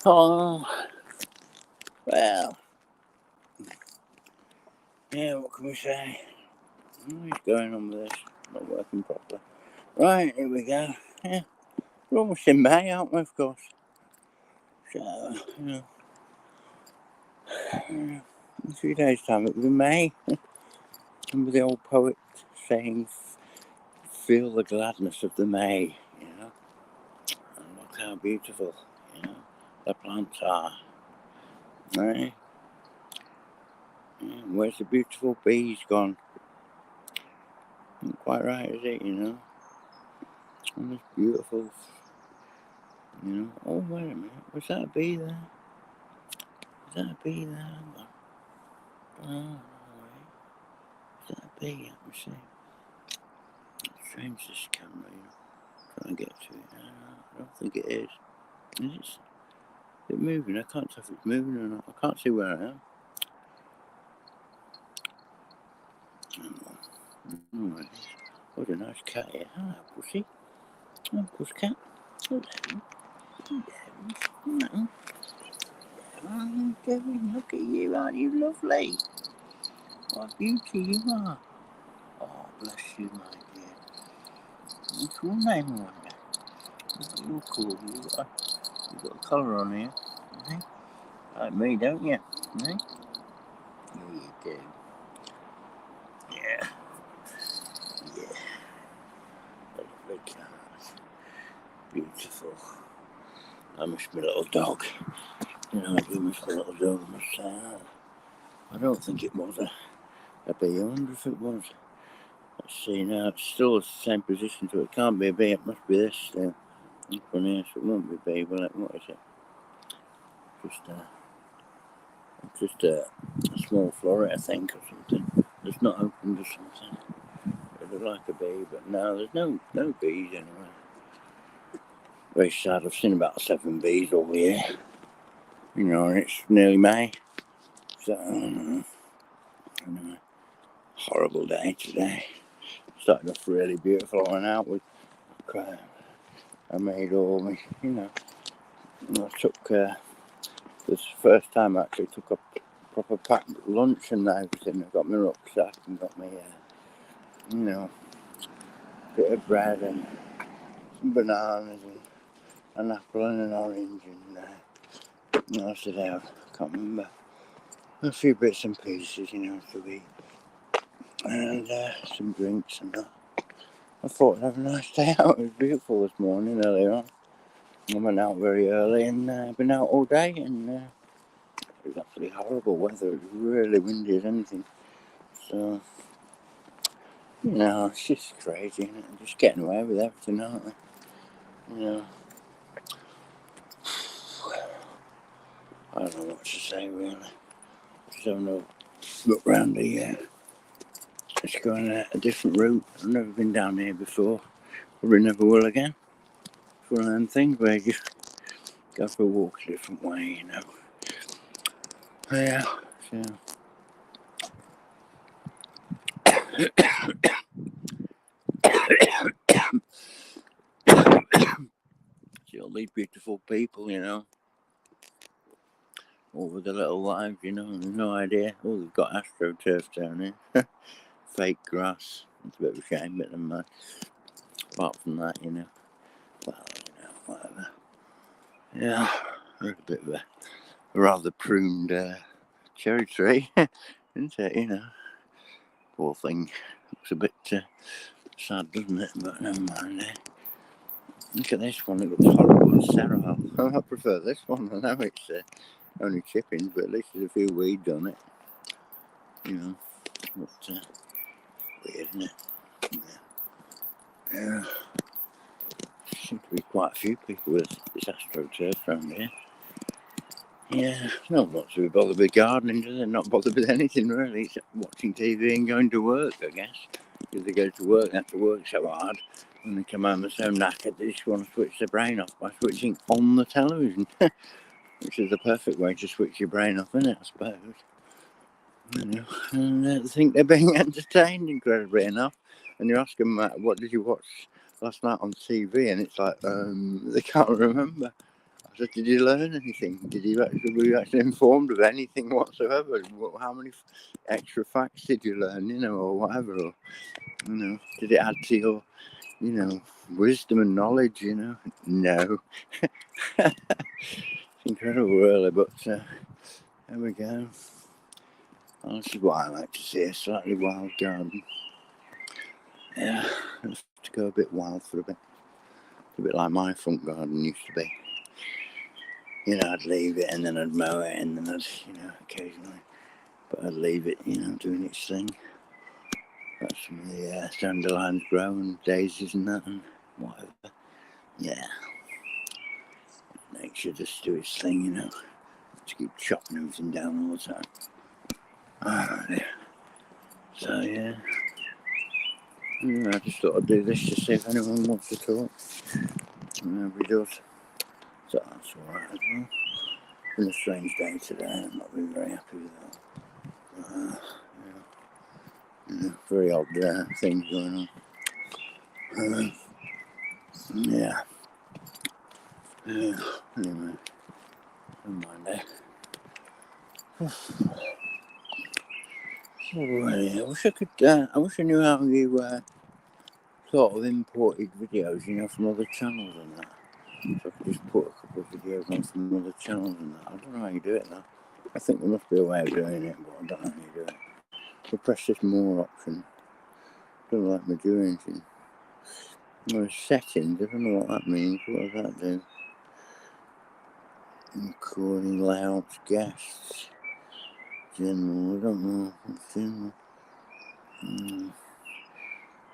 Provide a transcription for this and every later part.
Oh, well, yeah, what can we say? What's going on with this? Not working properly. Right, here we go. Yeah, we're almost in May, aren't we, of course? So, in a few days' time it'll be May. Remember the old poet saying, feel the gladness of the May, and look how beautiful, the plants are. Right? Yeah, where's the beautiful bees gone? Not quite right, is it, And it's beautiful, Oh, wait a minute, was that a bee there? Is that a bee there? Oh, is that a bee? Let me see. Strange, this camera, Trying to get to it. I don't think it is. Is it moving? I can't tell if it's moving or not. I can't see where I am. Oh, what a nice cat here. Hello, pussy. Oh, pussycat. Hello. Hello. Oh, Kevin, look at you. Aren't you lovely? What beauty you are. Oh, bless you, my dear. What's your name, I wonder? You're cool. You've got a collar on here. Like me, don't you? There you do. Yeah. Lovely cat. Beautiful. I miss my little dog. I do miss my little dog, I must say. I don't think it was a bee. I wonder if it was. Let's see now. It's still the same position, so it can't be a bee. It must be this still. This one here, so it won't be a bee, will it? What is it? Just a small floret, I think, or something. It's not opened or something. It looked like a bee, but no, there's no bees anywhere. Very sad. I've seen about 7 bees all year. And it's nearly May. So, anyway, horrible day today. Started off really beautiful. I went out with I made all my, I took, this first time I actually took a proper packed lunch and everything. I got my rucksack and got my, bit of bread and some bananas and an apple and an orange and I said I can't remember. A few bits and pieces, to eat. And some drinks and that. I thought I'd have a nice day out. It was beautiful this morning earlier on. I went out very early and I've been out all day and it was absolutely horrible weather. It was really windy as anything. So, it's just crazy, isn't it? I'm just getting away with everything, aren't they? I don't know what to say really. Just having a look round here. Just going a different route. I've never been down here before. Probably never will again. It's one of them things where you go for a walk a different way, Yeah, so. See all these beautiful people, all with their little lives, no idea. Oh, they've got AstroTurf down here. Fake grass. It's a bit of a shame, but never mind. Apart from that, well, whatever. Yeah, a bit of a rather pruned cherry tree, isn't it, Poor thing. Looks a bit sad, doesn't it? But never mind. Look at this one, it looks horrible. It's Cereal. I prefer this one. I know it's only chippings, but at least there's a few weeds on it. But weird, isn't it? Yeah. Seem to be quite a few people with this AstroTurf around here. Yeah, no one wants to be bothered with gardening, do they? Not bothered with anything really, except watching TV and going to work, I guess. If they go to work, they have to work so hard. When they come home, they're so knackered, they just want to switch their brain off by switching on the television. Which is the perfect way to switch your brain off, isn't it, I suppose? And they think they're being entertained, incredibly enough. And you ask them, what did you watch last night on TV? And it's like, they can't remember. I So did you learn anything? Were you actually informed of anything whatsoever? How many extra facts did you learn, or whatever? Or, did it add to your, wisdom and knowledge, No. It's incredible, really, but there we go. Well, this is what I like to see, a slightly wild garden. Yeah, I have to go a bit wild for a bit. A bit like my front garden used to be. I'd leave it and then I'd mow it and then I'd, occasionally, but I'd leave it, doing its thing. Let some of the dandelions grow and daisies and that and whatever. Yeah. Nature just do its thing, to keep chopping everything down all the time. Alright. So, yeah. I just thought I'd do this to see if anyone wants to talk. And nobody does. So that's alright as well. It's been a strange day today. I'm not been very happy with that. Very odd things going on. Yeah. Anyway, never mind that. I wish I could. I wish I knew how you sort of imported videos, from other channels and that. So I could just put a couple of videos on from other channels and that. I don't know how you do it though. I think there must be a way of doing it, but I don't know how you do it. So press this more option. Don't like me doing anything. Well, settings, I don't know what that means. What does that do? Recording layouts, guests, general, I don't know. What's general? I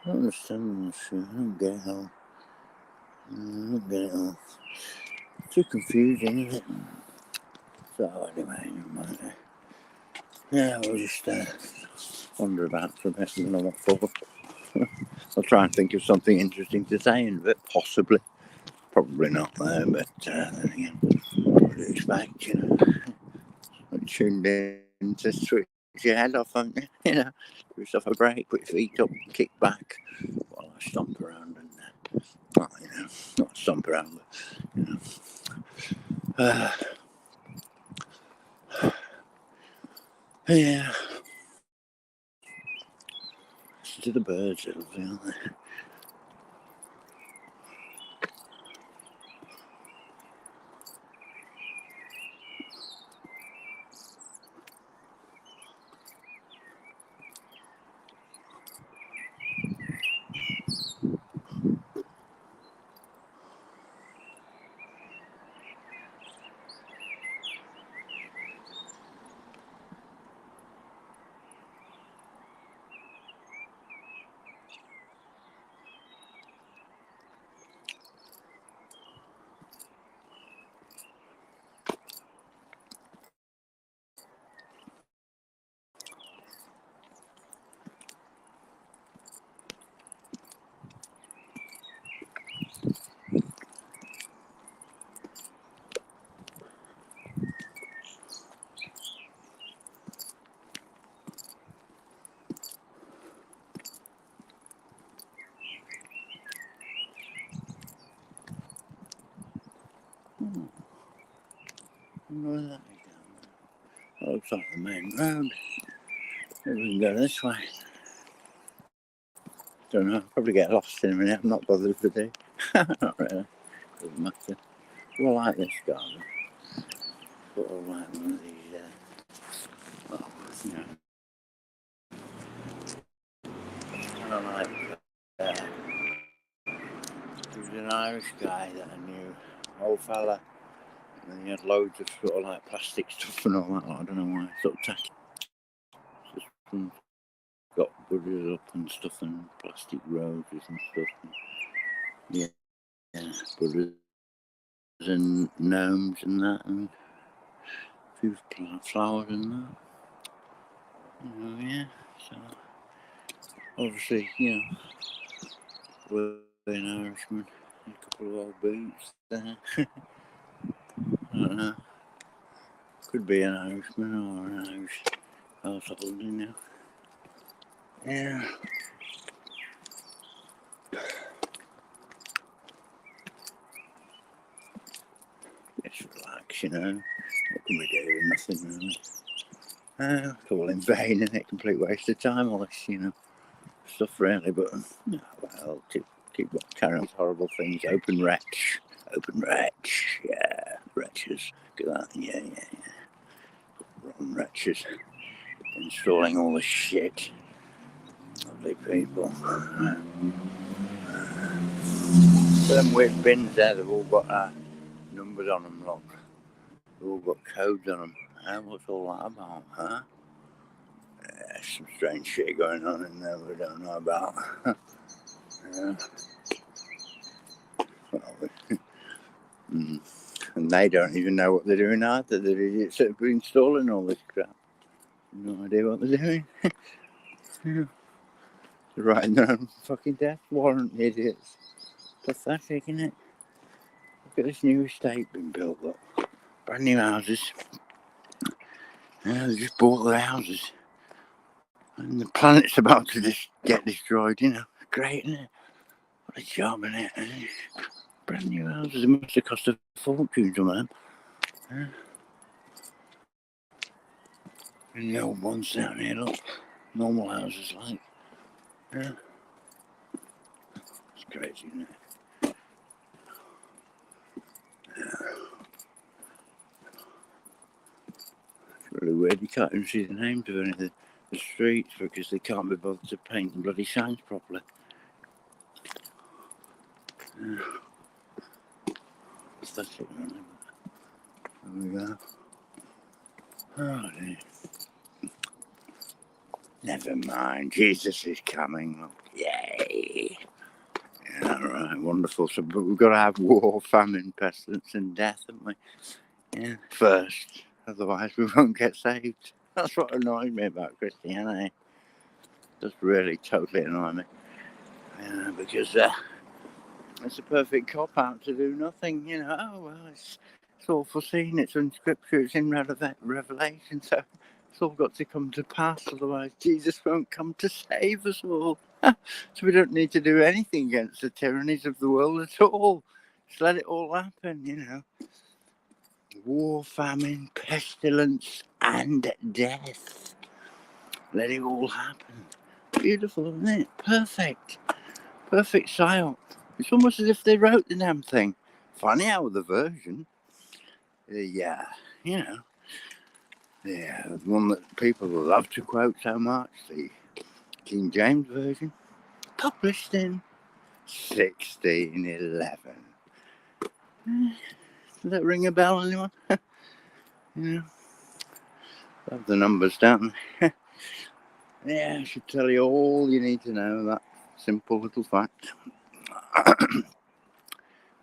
don't understand this. I don't get it all. It's too confusing, isn't it? So anyway, never mind. Yeah, we'll just wander about for a bit and then what for. I'll try and think of something interesting to say in a bit, possibly. Probably not there, but then again, what do you expect, I'm tuned in to switch your head off, haven't you? Give yourself a break, put your feet up, kick back while I stomp around and, well, not stomp around, but, yeah. Listen to the birds, it'll feel like. That looks like the main road. Maybe we can go this way. Don't know, I'll probably get lost in a minute. I'm not bothered today. Not really. Doesn't matter. I like this garden. Sort of like one of these, I don't like there was an Irish guy that I knew, old fella, and he had loads of sort of like plastic stuff and all that. I don't know why, sort of tacky. Got budders up and stuff and plastic roses and stuff. And, budders and gnomes and that, and a few flowers and that. So obviously, we're an Irishman, a couple of old boots there. I don't know. Could be an Irishman or an Irish household, Yeah. Yes, just relax, you know. What can we do? Nothing really. It's all in vain, and it complete waste of time, all this, you know, stuff really. But no, well, keep carrying on horrible things. Open wretch, yeah, wretches. Look at that, yeah. Rotten wretches installing all the shit. Lovely people. Them weird bins there, they've all got numbers on them, look. They've all got codes on them. What's all that about, huh? Some strange shit going on in there we don't know about. Yeah. Well, and they don't even know what they're doing either. They're idiots that have been installing all this crap. No idea what they're doing. Yeah. They're writing their own fucking death warrant, idiots. Pathetic, isn't it? Look at this new estate being built up. Brand new houses. Yeah, they just bought their houses. And the planet's about to just get destroyed, you know. Great, isn't it? What a job, isn't it? Brand new houses. It must have cost a fortune to them. Yeah. And the old ones down here, look. Normal houses, like. Yeah. It's crazy, isn't it? Yeah. It's really weird. You can't even see the names of any of the streets because they can't be bothered to paint the bloody signs properly. Yeah. Pathetic, really. There we go. Oh dear. Never mind, Jesus is coming. Yay. Yeah, right, wonderful. So, but we've got to have war, famine, pestilence and death, haven't we? Yeah, first. Otherwise we won't get saved. That's what annoys me about Christianity. It does really totally annoy me. Yeah, because it's a perfect cop-out to do nothing, you know. Oh, well, it's all foreseen, it's in Scripture, it's in Revelation, so it's all got to come to pass, otherwise Jesus won't come to save us all. So we don't need to do anything against the tyrannies of the world at all. Just let it all happen, you know. War, famine, pestilence, and death. Let it all happen. Beautiful, isn't it? Perfect. Perfect psyop. It's almost as if they wrote the damn thing. Funny how the version, yeah, you know, yeah, the one that people love to quote so much, the King James version, published in 1611. Does that ring a bell, anyone? Yeah, love the numbers, don't they? Yeah, I should tell you all you need to know, that simple little fact.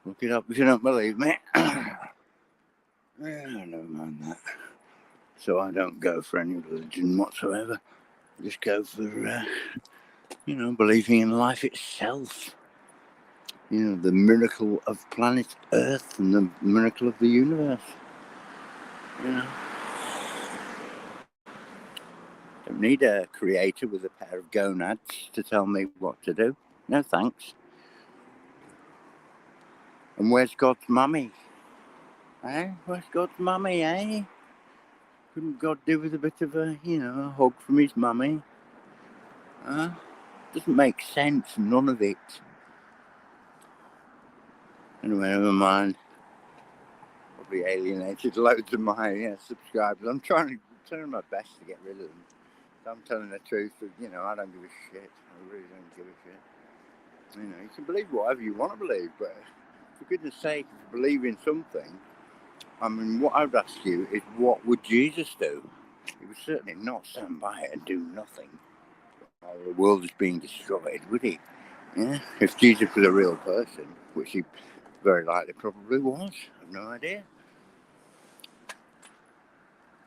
Look it up if you don't believe me. Yeah, never mind that. So I don't go for any religion whatsoever. I just go for, believing in life itself. You know, the miracle of planet Earth and the miracle of the universe. You know. Don't need a creator with a pair of gonads to tell me what to do. No thanks. And where's God's mummy? Where's God's mummy, eh? Couldn't God do with a bit of a hug from his mummy? Doesn't make sense, none of it. Anyway, never mind. Probably alienated loads of my subscribers. I'm trying my best to get rid of them. So I'm telling the truth that, I don't give a shit. I really don't give a shit. You can believe whatever you want to believe, but for goodness sake, if you believe in something, I mean, what I would ask you is, what would Jesus do? He would certainly not stand by it and do nothing while the world is being destroyed, would he? Yeah. If Jesus was a real person, which he very likely probably was, I have no idea.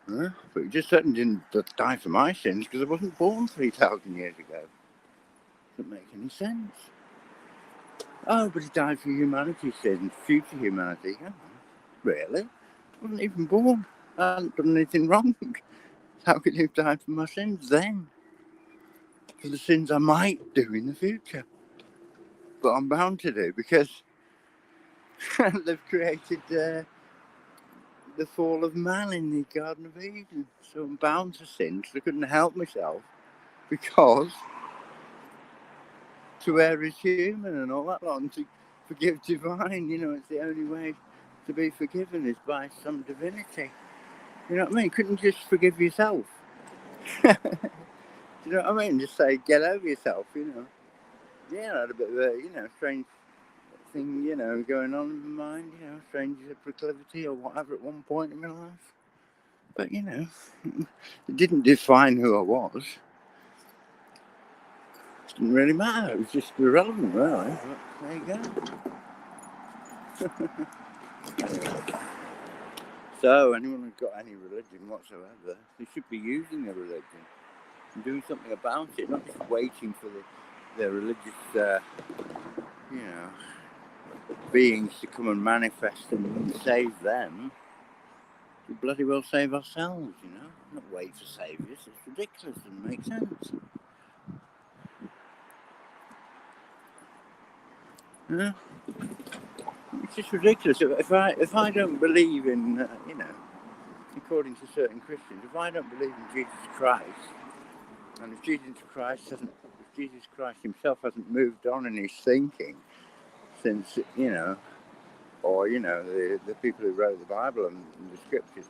But he just certainly didn't die for my sins, because I wasn't born 3,000 years ago. Doesn't make any sense. Oh, but he died for humanity's sins, future humanity. Oh, really? I wasn't even born. I hadn't done anything wrong. How could he have died for my sins then? For the sins I might do in the future. But I'm bound to do, because they've created the fall of man in the Garden of Eden. So I'm bound to sin because I couldn't help myself, because to err is human and all that lot, and to forgive divine, it's the only way to be forgiven is by some divinity. You know what I mean? Couldn't you just forgive yourself? Do you know what I mean? Just say, get over yourself, Yeah, I had a bit of a, strange thing, going on in my mind, strange proclivity or whatever at one point in my life. But, it didn't define who I was. It didn't really matter. It was just irrelevant, really. But there you go. So, anyone who's got any religion whatsoever, they should be using their religion and doing something about it, not just waiting for their religious, beings to come and manifest and save them. We bloody well save ourselves, not wait for saviours. It's ridiculous. It doesn't make sense. It's just ridiculous. If I don't believe in, according to certain Christians, if I don't believe in Jesus Christ, and if Jesus Christ himself hasn't moved on in his thinking since, or the people who wrote the Bible and the scriptures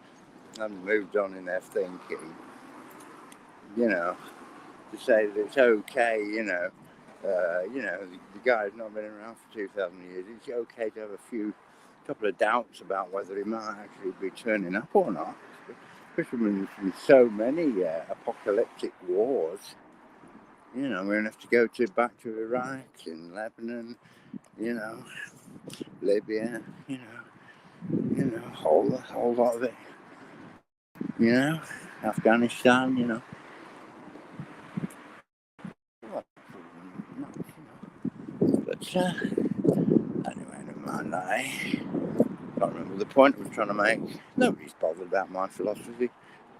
haven't moved on in their thinking, to say that it's okay, the guy's not been around for 2,000 years. It's okay to have a couple of doubts about whether he might actually be turning up or not. Especially when there's been so many apocalyptic wars. We're going to have to go back to Iraq and Lebanon, Libya, whole lot of it. Afghanistan, But anyway, never mind. I can't remember the point I was trying to make. Nobody's bothered about my philosophy.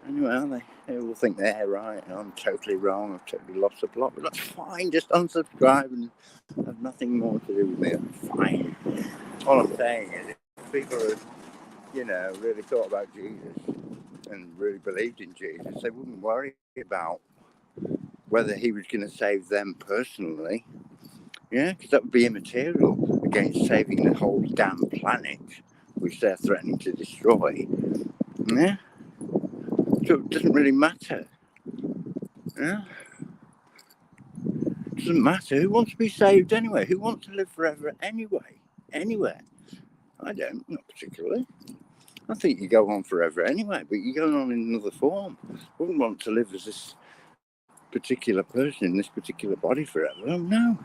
Anyway, they all think they're right and I'm totally wrong. I've totally lost the plot. But that's fine. Just unsubscribe and have nothing more to do with me. That's fine. All I'm saying is, if people have, really thought about Jesus and really believed in Jesus, they wouldn't worry about whether he was going to save them personally. Yeah, because that would be immaterial against saving the whole damn planet, which they're threatening to destroy. Yeah, so it doesn't really matter. Yeah, it doesn't matter. Who wants to be saved anyway? Who wants to live forever anyway? Anywhere? I don't, not particularly. I think you go on forever anyway, but you're going on in another form. I wouldn't want to live as this particular person in this particular body forever. Oh, no.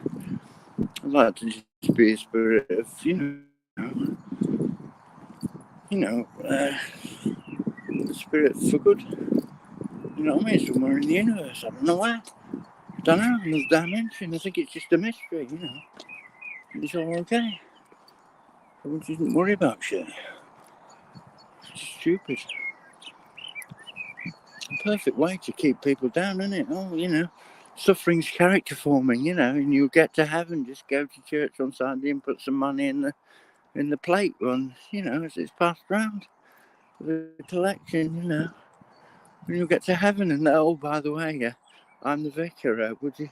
I'd like to just be a spirit of, the spirit for good. You know what I mean? Somewhere in the universe. I don't know where. I don't know. Another dimension. I think it's just a mystery, It's all okay. I shouldn't worry about shit. It's stupid. A perfect way to keep people down, isn't it? Oh, suffering's character forming, and you'll get to heaven. Just go to church on Sunday and put some money in the plate run, as it's passed round. The collection, and you'll get to heaven. And by the way, I'm the vicar. Would you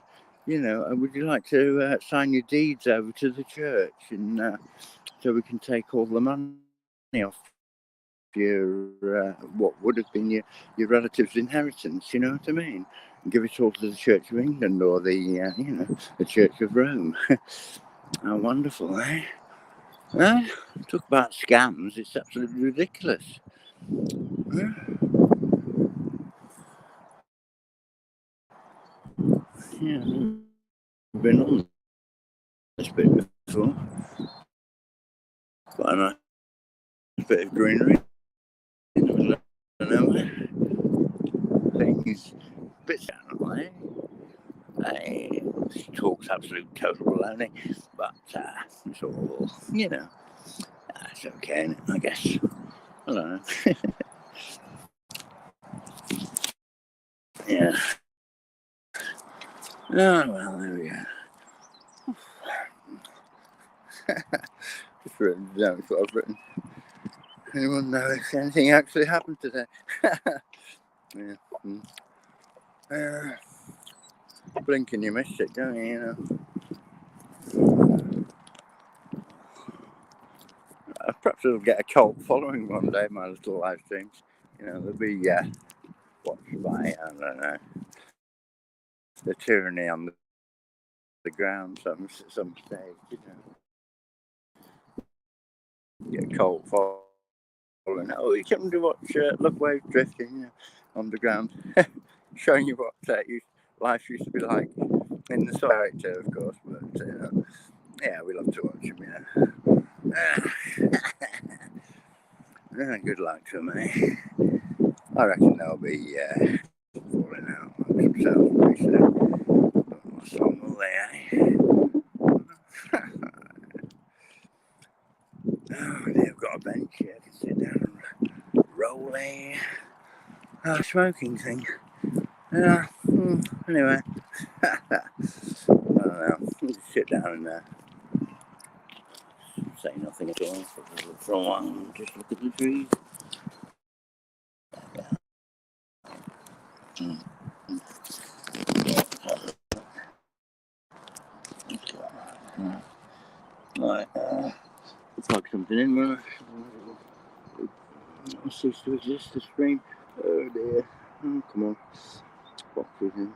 like to sign your deeds over to the church, and so we can take all the money off your what would have been your relatives' inheritance? You know what I mean? And give it all to the Church of England or the the Church of Rome. How wonderful, eh? Talk about scams. It's absolutely ridiculous. Yeah, I've been on this bit before. Quite a nice bit of greenery in the middle of nowhere. Things a bit down the way. She talks absolute total baloney, but it's all, it's okay, I guess. I don't know. Yeah. Oh, well, there we go. Just written down what I've written. Anyone know if anything actually happened today? Yeah. Blink and you miss it, don't you? Perhaps it'll get a cult following one day, my little live streams. They'll be watched by, I don't know, the tyranny on the ground some stage, Get a cult following. Oh, you come to watch Love Wave drifting on the ground, showing you what life used to be like in the character, of course. But yeah, we love to watch them. Good luck to me. I reckon they'll be falling out amongst themselves pretty soon. What song will they? Oh, they've got a bench here. I can sit down and roll a smoking thing. Anyway, I don't know. Just sit down and say nothing at all for a while and just look at the trees. Right, plug something in. Cease to exist, the screen. Oh dear. Oh, come on. Boxes in.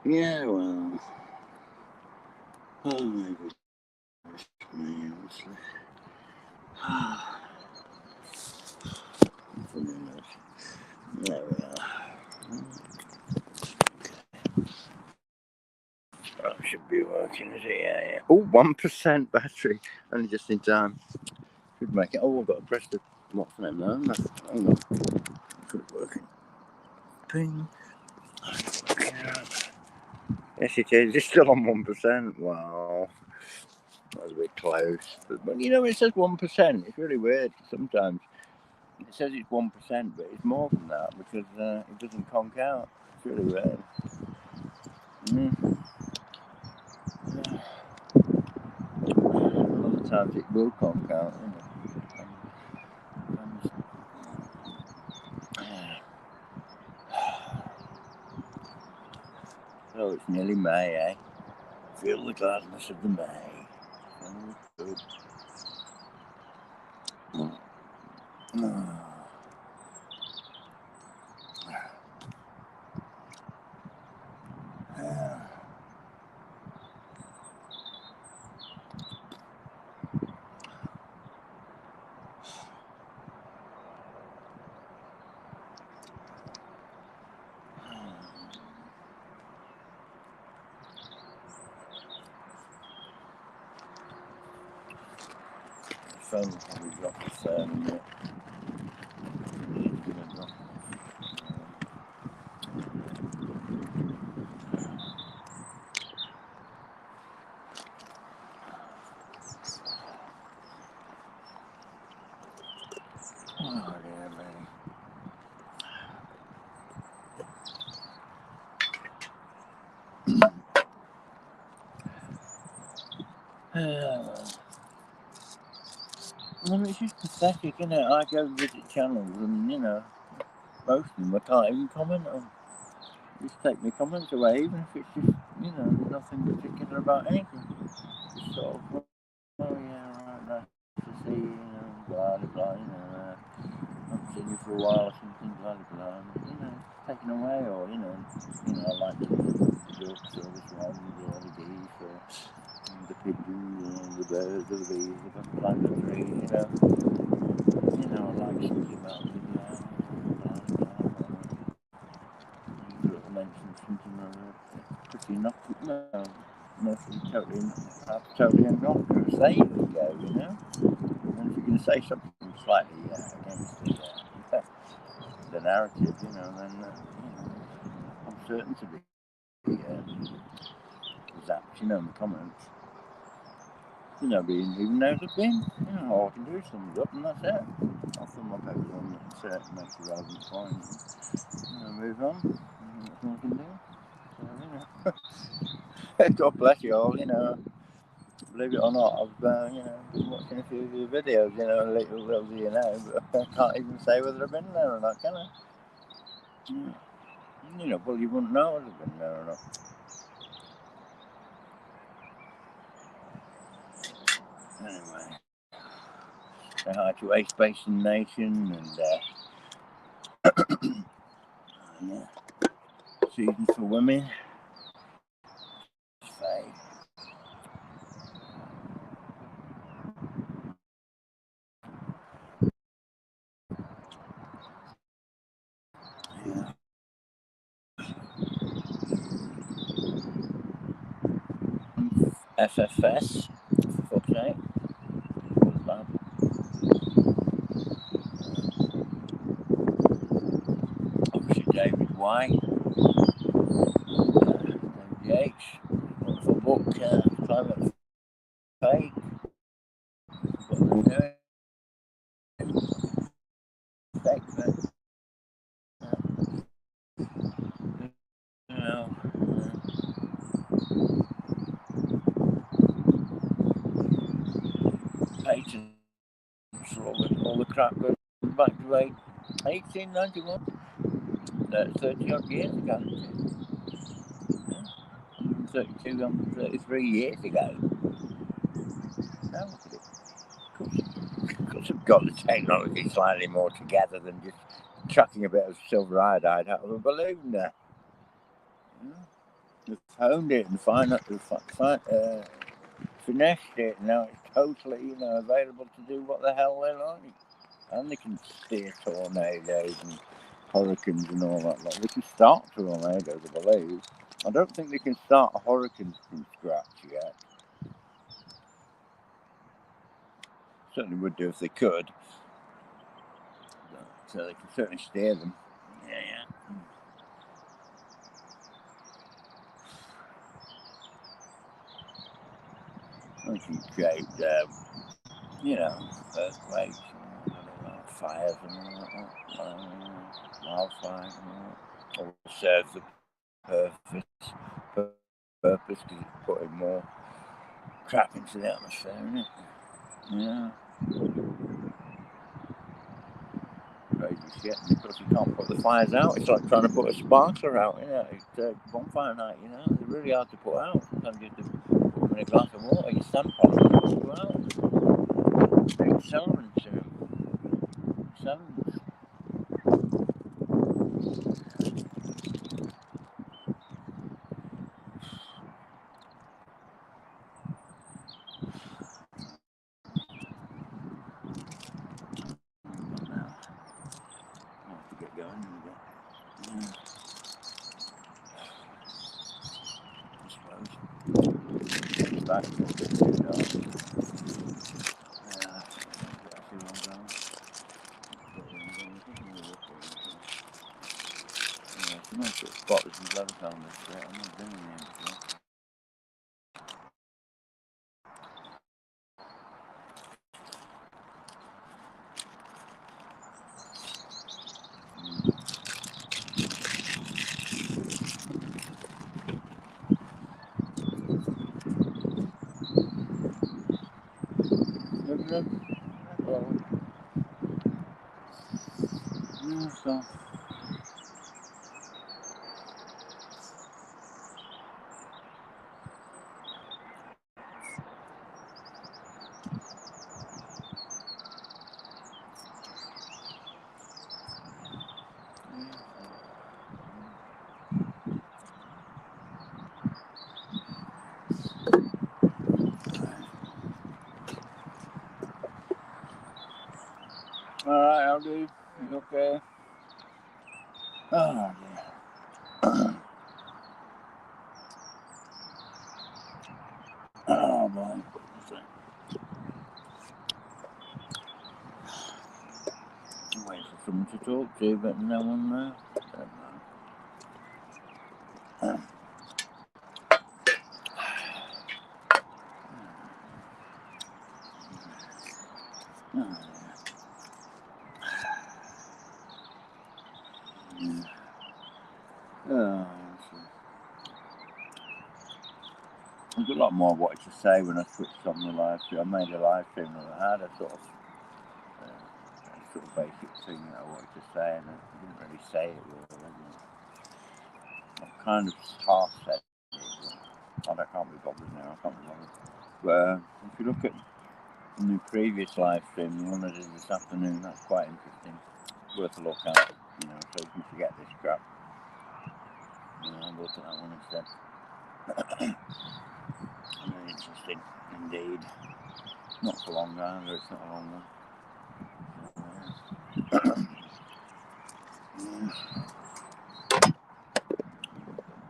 Yeah, well. Oh my goodness me, honestly. There we are. That should be working, is it? Yeah. Oh, 1% battery. Only just in time. Should make it. Oh, I've got to press the what's the name now? Hang on. Should be working. Ping. Yes, it is. It's still on 1%. Wow. That was a bit close. But it says 1%. It's really weird sometimes. It says it's 1%, but it's more than that because it doesn't conk out. It's really weird. Other times it will conk out. Oh, it's nearly May, eh? Feel the gladness of the May. Oh, good. Phone will probably drop the phone in it. Oh, dear me. It's just pathetic, isn't it? I go visit channels and, most of them I can't even comment on. Just take my comments away, even if it's just, nothing particular about anything. Just sort of, oh yeah, right, nice to see you, blah, blah, blah, I haven't seen you for a while or something, blah, blah, blah, taken away, or, I like the ducks or the swans or the geese or the pigeons, the birds or the bees, the butterflies, the trees, I like something about the mention something pretty enough, mostly totally and not going to say it go, And if you're going to say something slightly against the narrative, then I'm certain to be zapped, in the comments. Even knows I've been. All I can do is thumbs up and that's it. I'll thumb up everyone that makes a relevant point. Move on. That's all I can do. So, God bless you all, believe it or not, I've been watching a few of your videos, little do you know, but I can't even say whether I've been there or not, can I? Well, you wouldn't know whether I've been there or not. Anyway, say hi to Ace Basin Nation and Season for Women. Yeah. FFS, for fuck's sake. Obviously David Y. David Yates. Wonderful book, Climate Fake. What they're doing. Fake, but, patents for all the crap going back to 1891. 30 odd years ago. 32, 33 years ago. Now look at it. Of course, I've got the technology slightly more together than just chucking a bit of silver iodide out of a balloon there. They've honed it and finessed it, and now it's totally, available to do what the hell they like. And they can steer tornadoes and hurricanes and all that. They can start tornadoes, I believe. I don't think they can start a hurricane from scratch yet. Certainly would do if they could. So they can certainly steer them. Yeah. They can create, earthquakes, fires and all that, wildfires and all that. Or serves the purpose because it's putting more crap into the atmosphere, isn't it? Yeah. Crazy shit. And of course you can't put the fires out. It's like trying to put a sparkler out, It's bonfire night, It's really hard to put out. Sometimes you have to put them in a glass of water, you stamp on them and put them out. Big accelerants, accelerants. Get going. I suppose. Spot this is leather on this bit. I'm not doing it. So. Alright, I'll do. You okay? Oh, dear. Oh, boy. I'm waiting for someone to talk to, but no one there. I've got lot more I wanted to say when I switched on the live stream. I made a live stream and I had a sort of basic thing that I wanted to say, and I didn't really say it really. I've kind of half said it. I can't be bothered now. I can't be bothered. But if you look at the previous live stream, the one I did this afternoon, that's quite interesting. Worth a look at, you know, so you can forget this crap. I'll look at that one instead. Very interesting indeed. Not for long either, it's not a long one.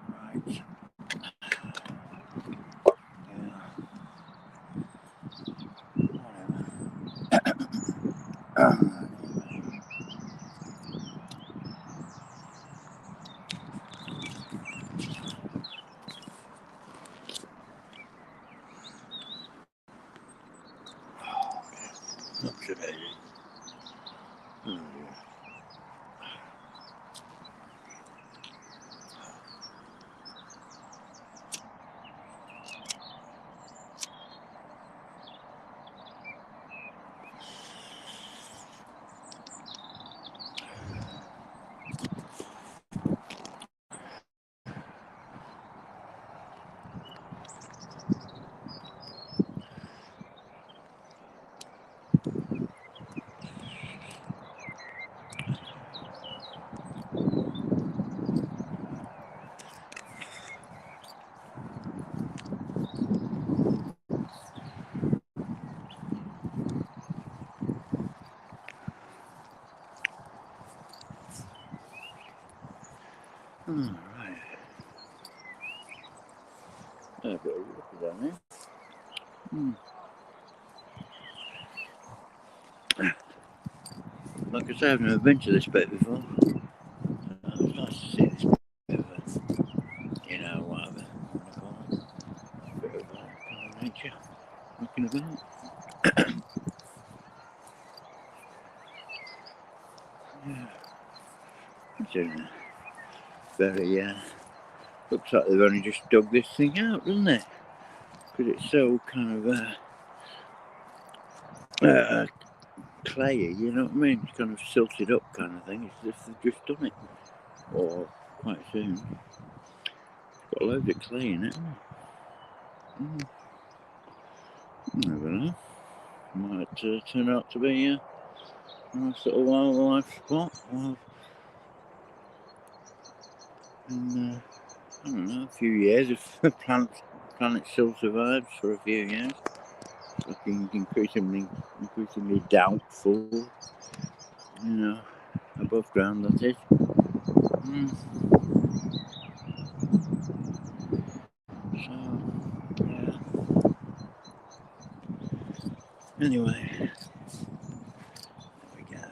Right. Not today. Alright. A bit of water down there. Like I say, I've never been to this bit before. It's nice to see this bit of you know, whatever you want to call it. A bit of kind of nature looking about. Yeah. It's very, looks like they've only just dug this thing out, doesn't it? Because it's so kind of clayey, you know what I mean? It's kind of silted up kind of thing. It's as if they've just done it. Or quite soon. It's got loads of clay in it, hasn't it? Never know. Might turn out to be a nice little wildlife spot. In, I don't know, a few years, if the planet still survives for a few years. Looking increasingly doubtful, you know, above ground, that is. So, yeah. Anyway, there we go.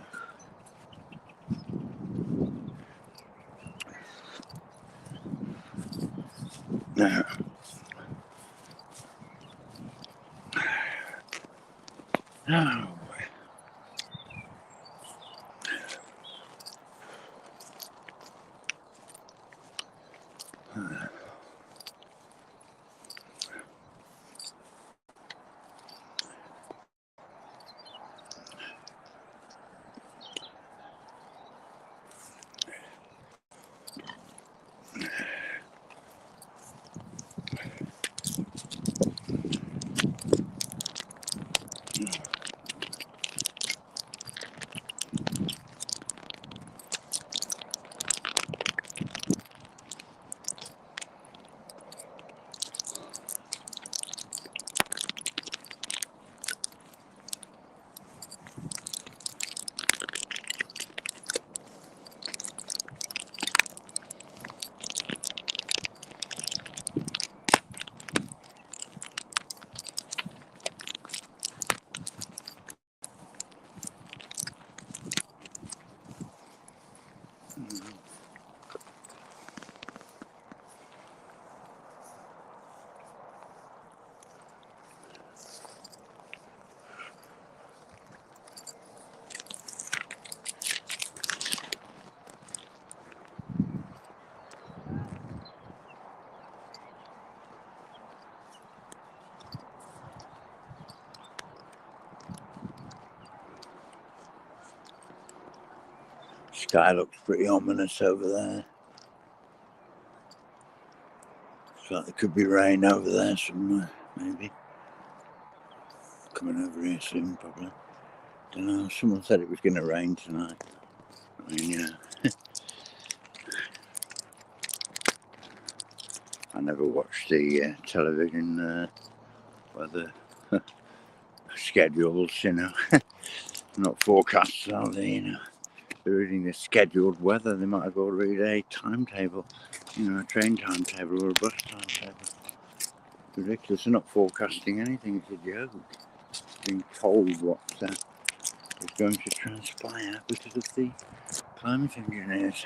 Oh. Sky looks pretty ominous over there. Looks like there could be rain over there somewhere, maybe. Coming over here soon, probably. Don't know. Someone said it was going to rain tonight. I mean, yeah. I never watch the television weather schedules, you know. Not forecasts, are they, you know. They're reading the scheduled weather. They might as well read a timetable, you know, a train timetable or a bus timetable. Ridiculous. They're not forecasting anything. It's a joke. Being told what is going to transpire because of the climate engineers.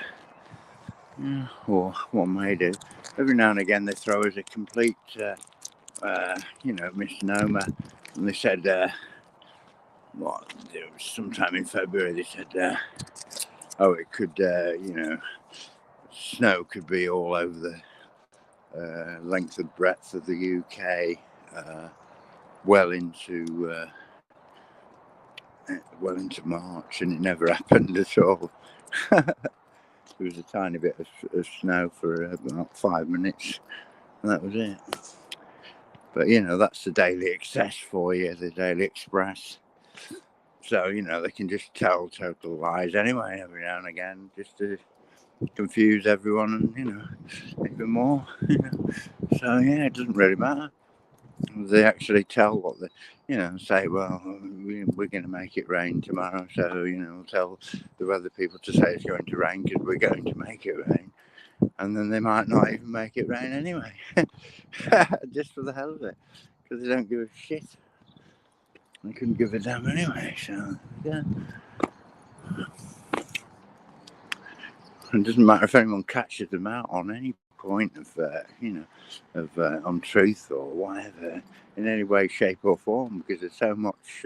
Yeah, or what may do. Every now and again they throw us a complete, you know, misnomer. And they said, what, it was sometime in February, they said, oh, it could, you know, snow could be all over the length and breadth of the UK, well into March, and it never happened at all. There was a tiny bit of snow for about 5 minutes, and that was it. But, you know, that's the Daily Excess for you, the Daily Express. So, you know, they can just tell total lies anyway every now and again, just to confuse everyone and, you know, even more, you know. So, yeah, it doesn't really matter. They actually tell what they, you know, say, well, we're going to make it rain tomorrow, so, you know, tell the weather people to say it's going to rain because we're going to make it rain. And then they might not even make it rain anyway, just for the hell of it, because they don't give a shit. They couldn't give a damn anyway, so, yeah. It doesn't matter if anyone catches them out on any point of, you know, of untruth or whatever, in any way, shape or form, because there's so much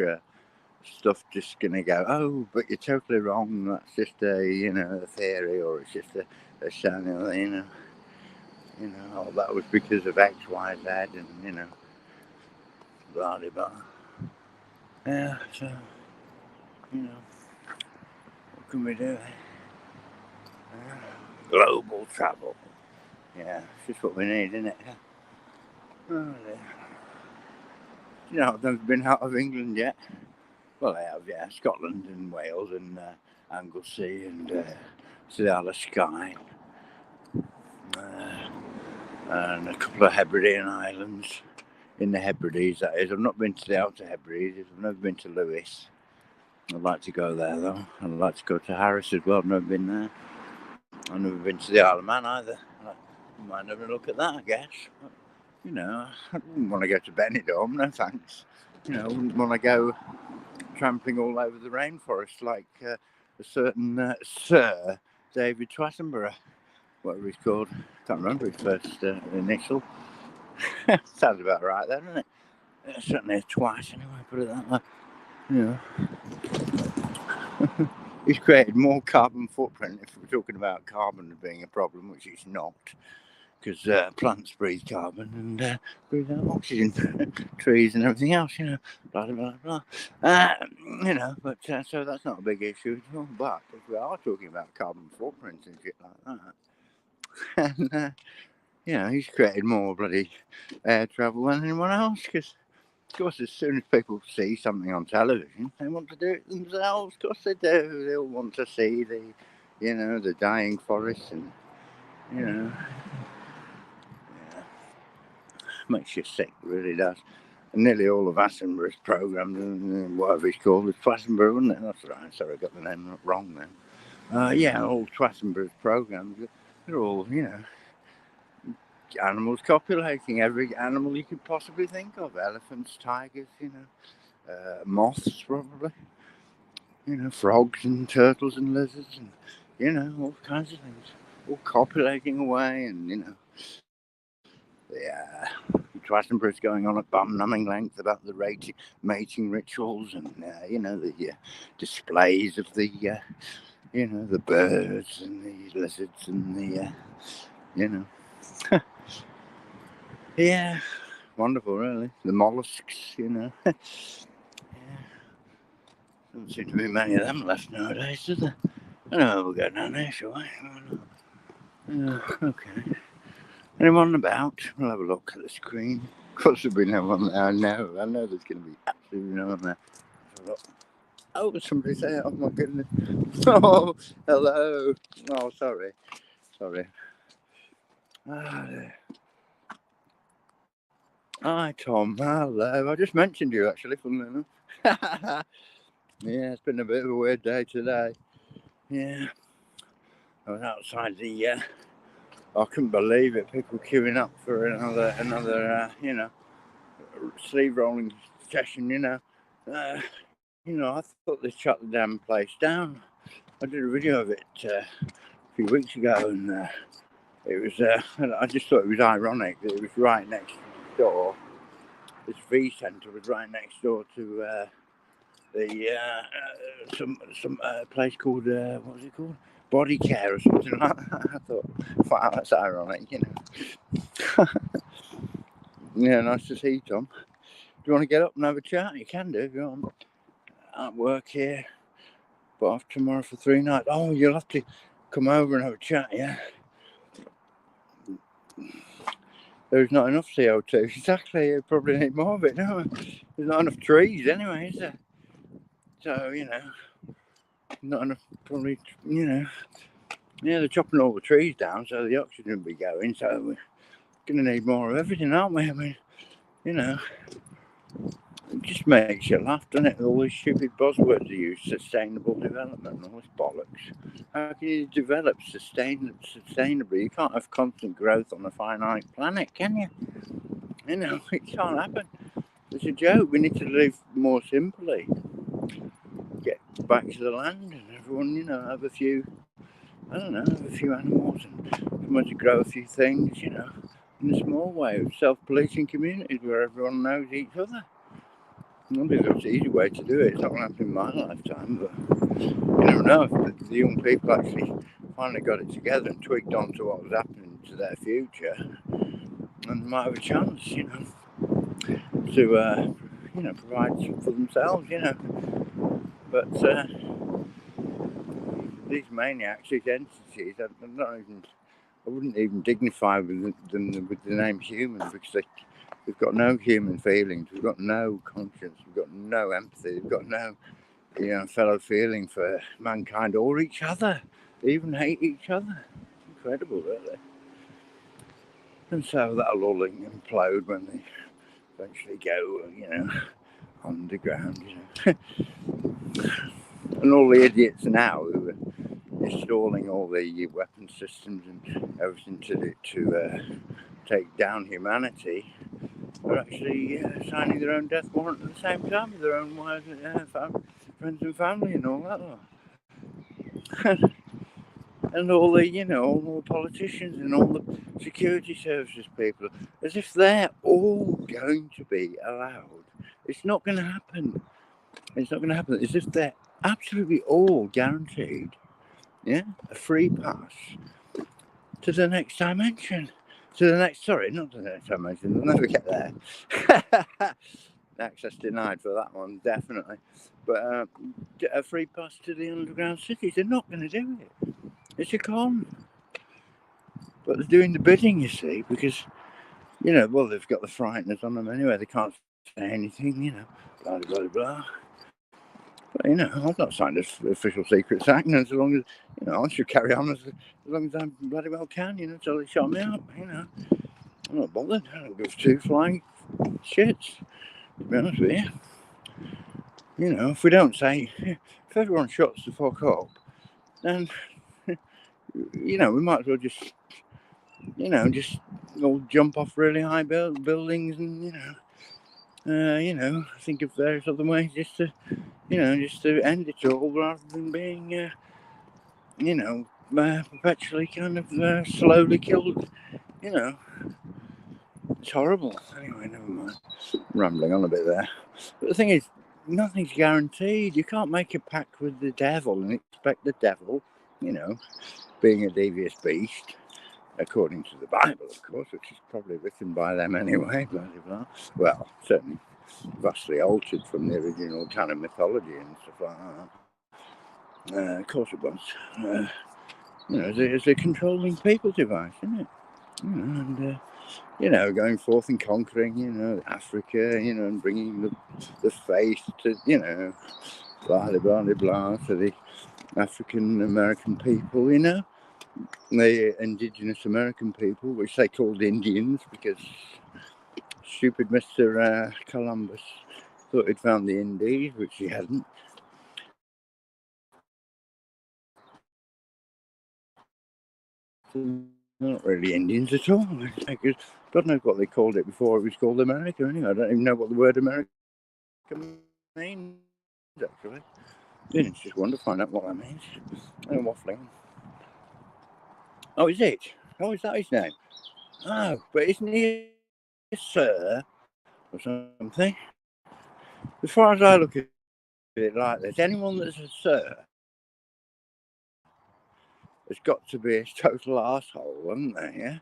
stuff just going to go, oh, but you're totally wrong, that's just a, you know, a theory, or it's just a channel, you know, oh, that was because of X, Y, Z, and, you know, blah, blah, blah. Yeah, so, you know, what can we do? Global travel. Yeah, it's just what we need, isn't it? Oh, you know, I've never been out of England yet. Well, I have, yeah. Scotland and Wales and Anglesey and the Isle of Skye. And a couple of Hebridean islands in the Hebrides, that is. I've not been to the Outer Hebrides. I've never been to Lewis. I'd like to go there, though. I'd like to go to Harris as well. I've never been there. I've never been to the Isle of Man either. I might never look at that, I guess. But, you know, I wouldn't want to go to Benidorm, no thanks. You know, I wouldn't want to go tramping all over the rainforest like a certain Sir David Twattenborough, whatever he's called. Can't remember his first initial. Sounds about right then, doesn't it? Certainly a twat, anyway, put it that way. You know. He's created more carbon footprint, if we're talking about carbon being a problem, which it's not, because plants breathe carbon and breathe out oxygen, trees and everything else, you know, blah, blah, blah, blah. You know, but so that's not a big issue at all. But if we are talking about carbon footprints and shit like that, and, you know, he's created more bloody air travel than anyone else, because, of course, as soon as people see something on television, they want to do it themselves. Of course they do. They'll want to see the, you know, the dying forests and, you know, yeah. Makes you sick, really does. And nearly all of Attenborough's programmes, and whatever he's called, is Twattenborough, isn't it? That's right. Sorry, I got the name wrong then. Yeah, all Twattenborough's programmes, they're all, you know, animals copulating, every animal you could possibly think of. Elephants, tigers, you know, moths probably, you know, frogs and turtles and lizards and, you know, all kinds of things. All copulating away and, you know, yeah, Twattenborough's going on at bum-numbing length about the mating rituals and, you know, the displays of the, you know, the birds and the lizards and the, you know. Yeah, wonderful, really. The mollusks, you know. Yeah. Doesn't seem to be many of them left nowadays, does there? I know we'll go down there, shall we? Okay. Anyone about? We'll have a look at the screen. Of course there'll be no one there. I know there's going to be absolutely no one there. Oh, somebody's there. Oh my goodness. Oh, hello. Oh, sorry. Hi, Tom. Hello. I just mentioned you, actually, funnily enough. Yeah, it's been a bit of a weird day today. Yeah. I was outside the... I couldn't believe it. People queuing up for another sleeve rolling session, I thought they shut the damn place down. I did a video of it a few weeks ago, and it was. I just thought it was ironic that it was right next door. This V Centre was right next door to some place called what was it called? Body Care or something like that. I thought, wow, that's ironic, Yeah, nice to see you, Tom. Do you want to get up and have a chat? You can do if you want. At work here, but off tomorrow for 3 nights. Oh, you'll have to come over and have a chat, yeah? There's not enough CO2. Exactly, you probably need more of it, no? There's not enough trees anyway, is there? So, not enough, probably, yeah, they're chopping all the trees down so the oxygen will be going, so we're going to need more of everything, aren't we? I mean, it just makes you laugh, doesn't it? All these stupid buzzwords they use, sustainable development and all this bollocks. How can you develop sustainably? You can't have constant growth on a finite planet, can you? It can't happen. It's a joke. We need to live more simply. Get back to the land and everyone, have a few, have a few animals and someone to grow a few things, in a small way. Self-policing communities where everyone knows each other. Maybe there's an easy way to do it. It's not going to happen in my lifetime, but you never know if the young people actually finally got it together and tweaked onto what was happening to their future, and they might have a chance, to provide for themselves, But these maniacs, these entities, I wouldn't even dignify them with the name human, because they've got no human feelings, we've got no conscience, we've got no empathy, we've got no fellow feeling for mankind or each other. They even hate each other. Incredible, really. And so that'll all implode when they eventually go, underground, And all the idiots now who are installing all the weapon systems and everything to take down humanity are actually signing their own death warrant at the same time with their own wives, friends and family and all that lot. And all the politicians and all the security services people, as if they're all going to be allowed. It's not going to happen. It's not going to happen. As if they're absolutely all guaranteed, a free pass to the next dimension. Not to the next dimension. They'll never get there. Access denied for that one, definitely. But a free pass to the underground cities, they're not going to do it. It's a con. But they're doing the bidding, you see, because, they've got the frighteners on them anyway. They can't say anything, blah, blah, blah. But, I've not signed an official secret act, as long as, I should carry on as long as I bloody well can, until they shut me up, I'm not bothered. I don't give 2 flying shits, to be honest with you. If we don't say, if everyone shuts the fuck up, then, we might as well just all jump off really high buildings and, think of various other ways just to end it all rather than being, perpetually kind of slowly killed, It's horrible. Anyway, never mind. Rambling on a bit there. But the thing is, nothing's guaranteed. You can't make a pact with the devil and expect the devil, being a devious beast, according to the Bible, of course, which is probably written by them anyway, blah, blah, blah. Well, certainly vastly altered from the original kind of mythology and stuff like that. Of course it was. It's a controlling people device, isn't it? And going forth and conquering, Africa, and bringing the faith to, blah, blah, blah, blah, to the African American people, the indigenous American people, which they called Indians because stupid Mr. Columbus thought he'd found the Indies, which he hadn't. They're not really Indians at all. Because God knows what they called it before it was called America. Anyway, I don't even know what the word America means, actually. It's just wonderful to find out what that means. I'm waffling. Oh, is it? Oh, is that his name? Oh, but isn't he a sir or something? As far as I look at it like this, anyone that's a sir has got to be a total arsehole, haven't they? Yeah?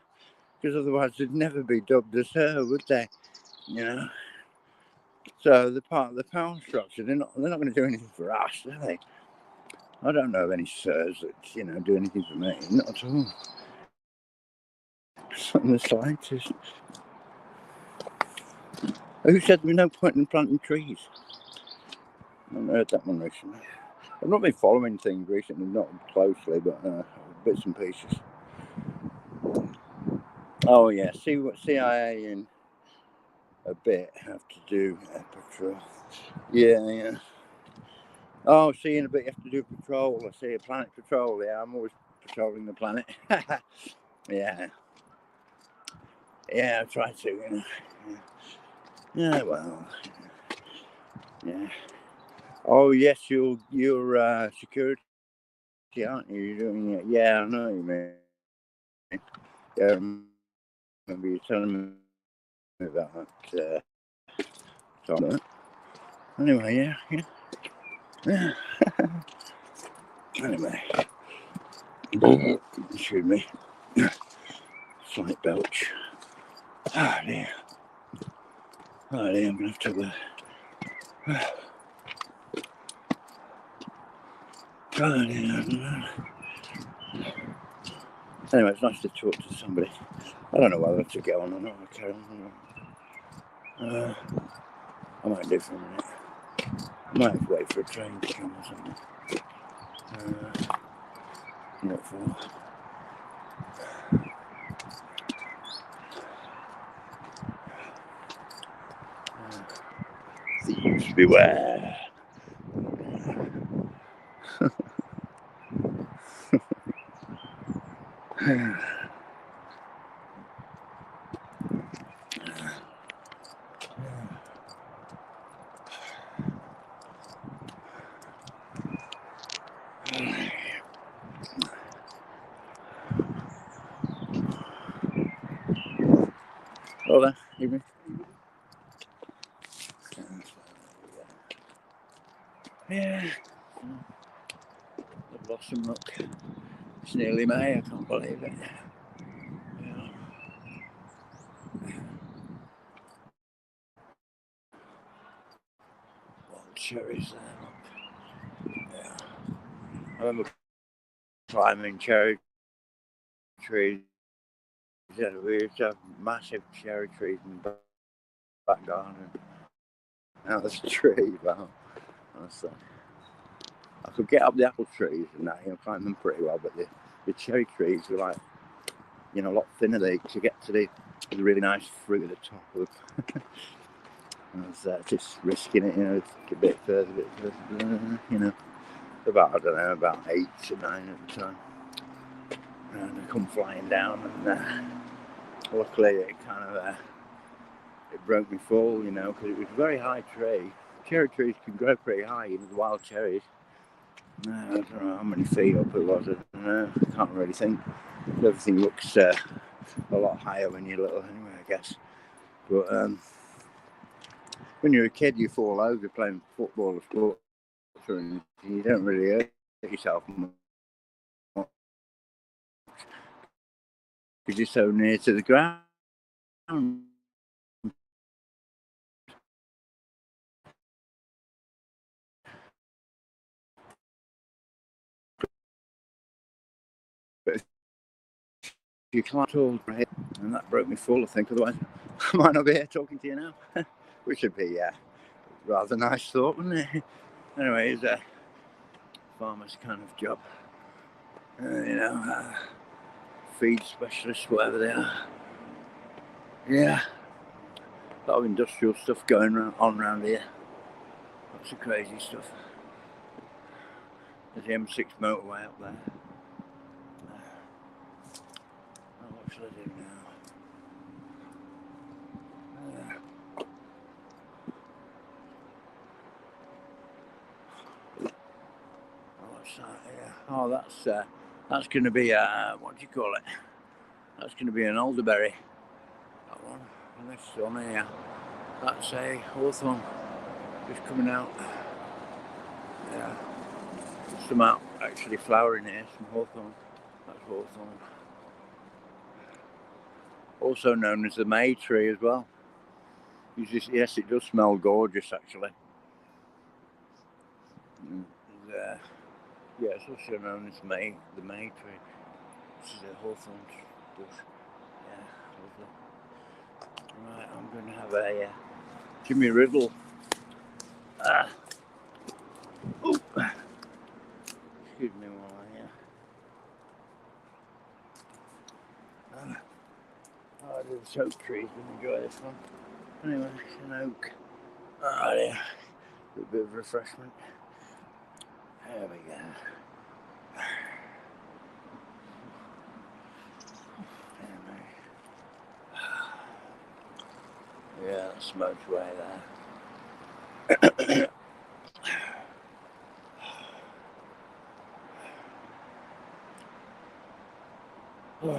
Because otherwise they'd never be dubbed a sir, would they? So the part of the power structure, they're not going to do anything for us, are they? I don't know of any sirs that do anything for me, not at all. Not in the slightest. Who said there was no point in planting trees? I haven't heard that one recently. I've not been following things recently, not closely, but bits and pieces. Oh yeah, see what CIA and a bit have to do patrol. Yeah. Oh, see, in a bit you have to do patrol. I see a planet patrol. Yeah, I'm always patrolling the planet. Yeah. Yeah, I try to. Yeah, well. Yeah. Oh yes, you're security, aren't you? You're doing it. Yeah, I know what you mean. Yeah, I remember you telling me about that. Anyway, yeah. Anyway, excuse me. Slight belch. Oh dear. I'm gonna have to. Oh dear. Anyway, it's nice to talk to somebody. I don't know whether to get on or not. I carry on. I might do for a minute. I might wait for a train to come or something. Not for. Thieves beware. Hold on, evening. Yeah. I've lost some luck. It's nearly May, I can't believe it. Yeah. Wild cherries there, look. Yeah. I remember climbing cherry trees. Yeah, we used to have massive cherry trees in the back garden. Now there's a tree, wow. Honestly. I could get up the apple trees and that, climb them pretty well, but the cherry trees were like, a lot thinner to get to the really nice fruit at the top of. I was just risking it, a bit further, about 8 to 9 at the time. And I come flying down, and luckily it kind of it broke me fall, because it was a very high tree. Cherry trees can grow pretty high, even the wild cherries. I don't know how many feet up it was. I don't know. I can't really think. Everything looks a lot higher when you're little, anyway, I guess. But when you're a kid, you fall over playing football or sport, and you don't really hurt yourself much because you're so near to the ground. you climbed tall, right? And that broke me full, I think. Otherwise, I might not be here talking to you now, which would be rather nice thought, wouldn't it? Anyway, it's a farmer's kind of job. Feed specialists, whatever they are. Yeah, a lot of industrial stuff going on around here. Lots of crazy stuff. There's the M6 motorway up there. What shall I do now? What's that here? Oh, that's going to be what do you call it? That's going to be an elderberry. That one. And this one here. That's a hawthorn just coming out. Yeah. Some out actually flowering here, some hawthorn. That's hawthorn. Also known as the May tree as well. Yes, it does smell gorgeous actually. Yeah, it's also known as the May tree. This is a hawthorn bush. Yeah, lovely. Right, I'm going to have a Jimmy Riddle. Excuse me while I do the oak trees and enjoy this one. Anyway, it's an oak. Oh yeah, a bit of refreshment. There we go. Yeah, that smokes away there. Oh dear.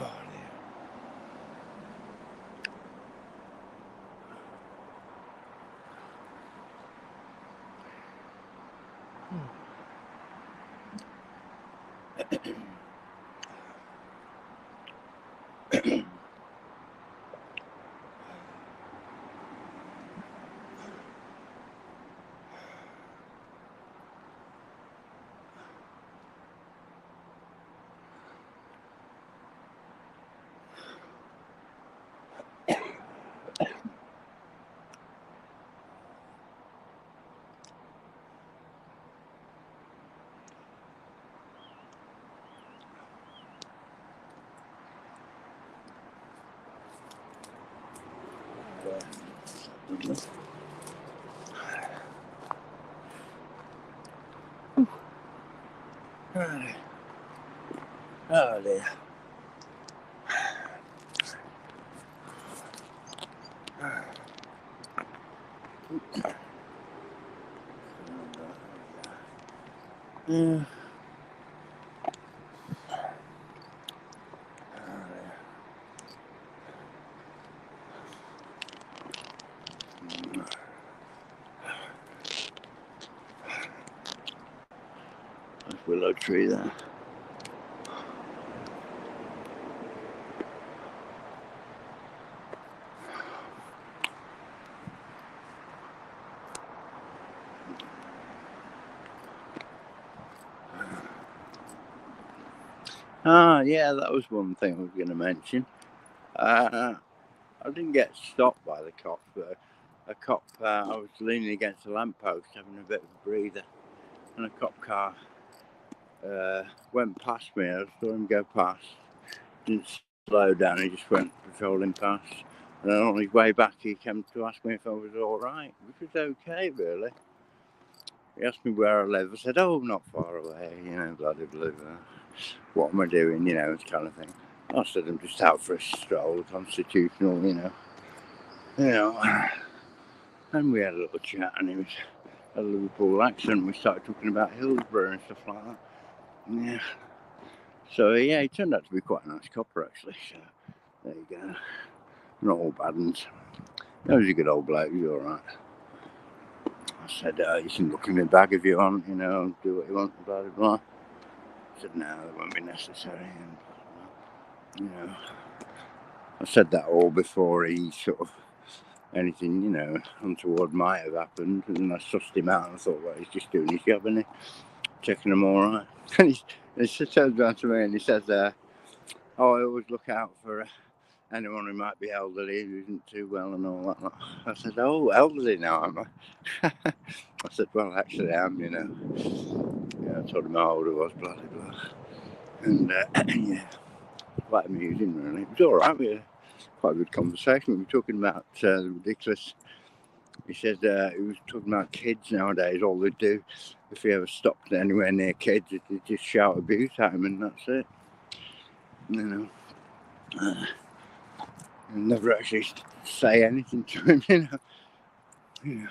Oh dear. Yeah. That's willow tree there. Yeah, that was one thing I was going to mention. I didn't get stopped by the cop, but a cop, I was leaning against a lamppost having a bit of a breather, and a cop car went past me. I saw him go past, didn't slow down, he just went patrolling past. And then on his way back, he came to ask me if I was all right, which was okay, really. He asked me where I live. I said, oh, not far away, blah, blah, blah. What am I doing, this kind of thing. I said, I'm just out for a stroll, constitutional, And we had a little chat, and he was a Liverpool accent. We started talking about Hillsborough and stuff like that. Yeah. So, yeah, he turned out to be quite a nice copper, actually. So, there you go. Not all bad ones. He was a good old bloke, he was all right. I said, you can look in my bag if you want, do what you want, blah, blah, blah. I said, no, that won't be necessary. And, I said that all before he sort of, anything, untoward might have happened. And I sussed him out and I thought, well, he's just doing his job, isn't he? Checking them all right. And he turns around to me and he says, oh, I always look out for anyone who might be elderly who isn't too well and all that. I said, oh, elderly now, am I? I said, well, actually, I am, you know. Yeah, I told him how old I was, blah, blah, blah. And, yeah, quite amusing, really. It was all right. We had quite a good conversation. We were talking about the ridiculous. He said he was talking about kids nowadays. All they do, if he ever stopped anywhere near kids, they just shout abuse at him, and that's it. You know, never actually say anything to him. You know. Yeah.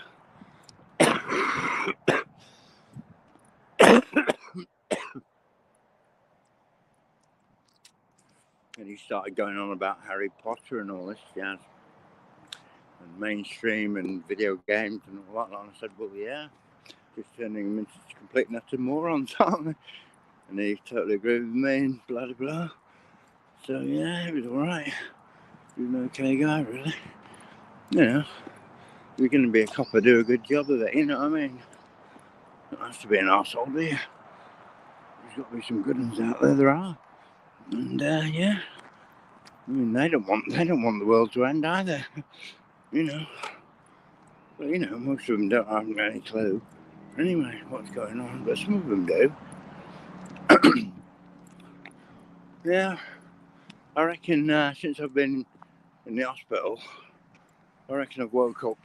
And he started going on about Harry Potter and all this jazz, and mainstream and video games and all that. And I said, well, yeah, just turning them into complete and utter morons, aren't they? And he totally agreed with me and blah, blah, blah. So, yeah, it was all right. He was an okay guy, really. You know, if you're going to be a copper, do a good job of it, you know what I mean? You don't have to be an arsehole, do you? There's got to be some good ones out there, there are. And, yeah. I mean, they don't want the world to end either, you know. But, you know, most of them don't have any clue anyway what's going on, but some of them do. Yeah, I reckon since I've been in the hospital, I reckon I've woke up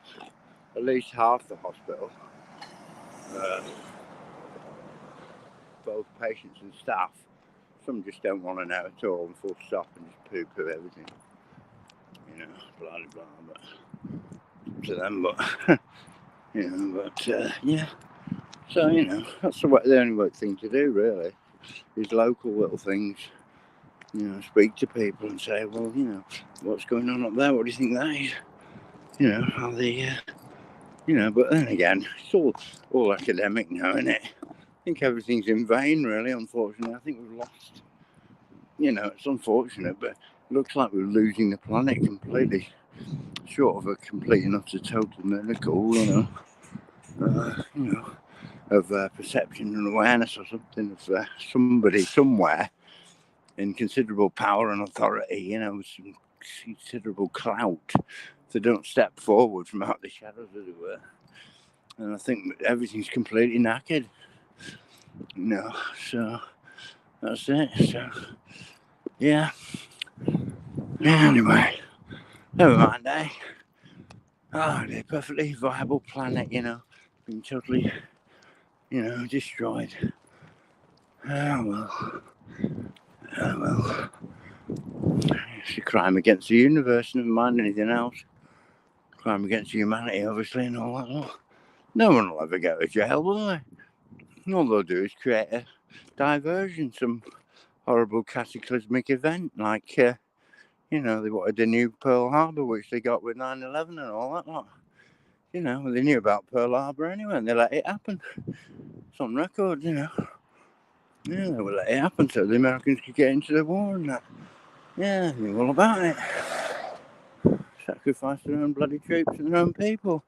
at least half the hospital, both patients and staff. Some just don't want to know at all and full stop and just poo-poo everything, you know, blah blah blah. But to them, but you know, but yeah. So you know, that's the only thing to do really, is local little things. You know, speak to people and say, well, you know, what's going on up there? What do you think that is? You know, how they, you know. But then again, it's all academic now, isn't it? I think everything's in vain, really. Unfortunately, I think we've lost. You know, it's unfortunate, but it looks like we're losing the planet completely. Short of a complete and utter total miracle, you know, of perception and awareness or something of somebody somewhere in considerable power and authority, you know, with some considerable clout, they don't step forward from out the shadows, as it were. And I think everything's completely knackered, you know, so that's it. So, yeah. Anyway, never mind, eh? Oh, they're a perfectly viable planet, you know, being totally, you know, destroyed. Oh, well. Oh, well. It's a crime against the universe, never mind anything else. Crime against humanity, obviously, and all that lot. No one will ever go to jail, will they? All they'll do is create a diversion, some horrible cataclysmic event, like, you know, they wanted a new Pearl Harbor, which they got with 9/11 and all that lot. You know, they knew about Pearl Harbor anyway, and they let it happen. It's on record, you know. Yeah, they would let it happen so the Americans could get into the war and that. Yeah, they knew all about it. Sacrificed their own bloody troops and their own people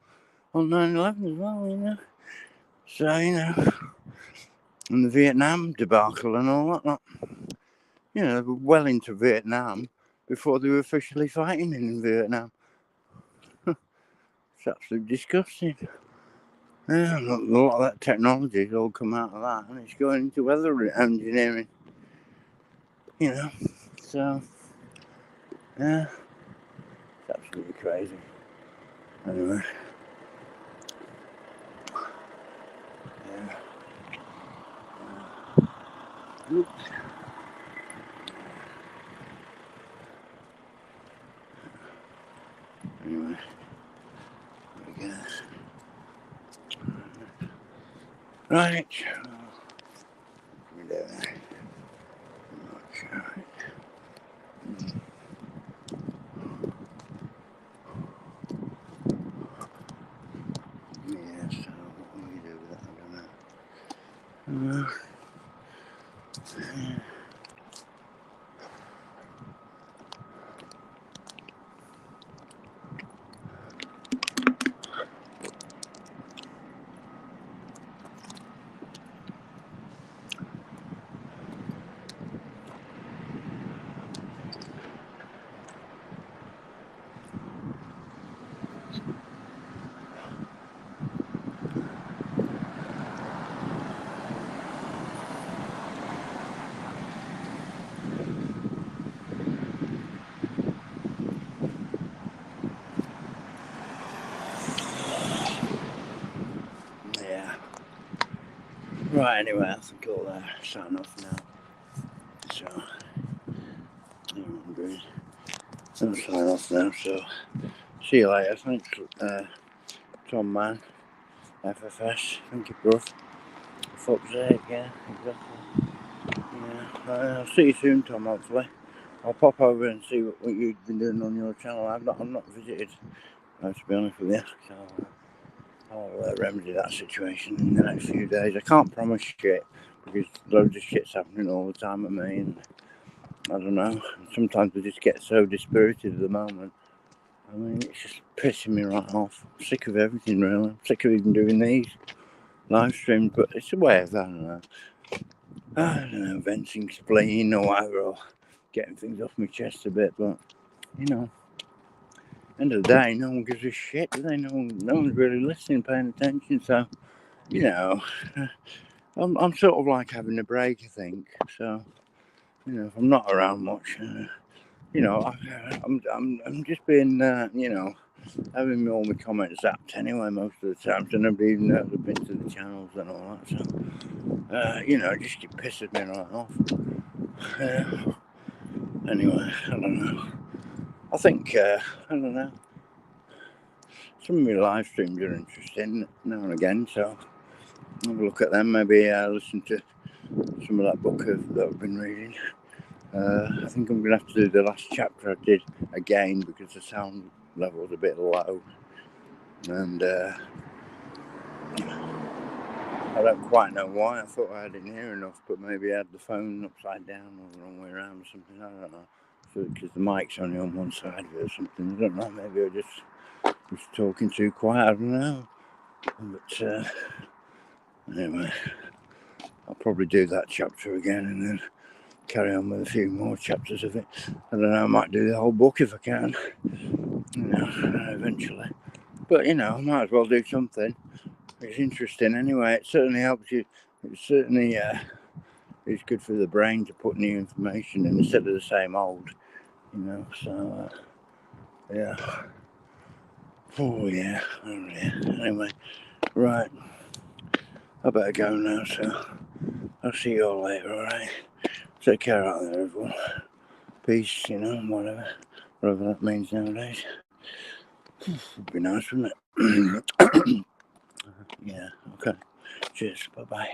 on 9/11 as well, you know. So, you know, and the Vietnam debacle and all that lot. You know, they were well into Vietnam before they were officially fighting in Vietnam. It's absolutely disgusting. Yeah, a lot of that technology has all come out of that, and it's going into weather engineering. You know, so yeah, it's absolutely crazy. Anyway, yeah. Oops. Anyway, I guess. Right. I'm not sure. Yeah, so what will we do with that? I don't know. Yeah. Right, anyway, I think I'll sign off now. So, I'll sign off now. So, see you later. Thanks, Tom Man, FFS. Thank you, bro. Fuck's sake, yeah, exactly. Yeah, I'll see you soon, Tom. Hopefully, I'll pop over and see what you've been doing on your channel. I'm not visited, to be honest with you. So I'll remedy that situation in the next few days. I can't promise shit because loads of shit's happening all the time with me, and I don't know. Sometimes I just get so dispirited at the moment. I mean, it's just pissing me right off. I'm sick of everything, really. I'm sick of even doing these live streams, but it's a way of, I don't know, venting spleen or whatever, or getting things off my chest a bit. But, you know, end of the day, no one gives a shit, do they? No one's really listening, paying attention. So, you know, I'm sort of like having a break, I think. So, you know, if I'm not around much, you know, I'm just being, you know, having all my comments zapped anyway most of the time, so nobody even knows I've been to the channels and all that. So, you know, just keep pissing me right off. Anyway, I don't know. I think, I don't know. Some of my live streams are interesting now and again, so I'll have a look at them. Maybe listen to some of that book that I've been reading. I think I'm going to have to do the last chapter I did again because the sound level's a bit low. And I don't quite know why. I thought I didn't hear enough, but maybe I had the phone upside down or the wrong way around or something. I don't know. So, because the mic's only on one side of it or something. I don't know. Maybe I just was talking too quiet. I don't know. But anyway, I'll probably do that chapter again and then carry on with a few more chapters of it. I don't know. I might do the whole book if I can. You know, eventually. But, you know, I might as well do something. It's interesting anyway. It certainly helps you. It certainly is good for the brain to put new information in instead of the same old, you know. So, yeah. Oh, yeah. Oh, yeah. Anyway, right. I better go now, so I'll see you all later, alright? Take care out there, everyone. Peace, you know, whatever that means nowadays. Would be nice, wouldn't it? Yeah, okay. Cheers. Bye-bye.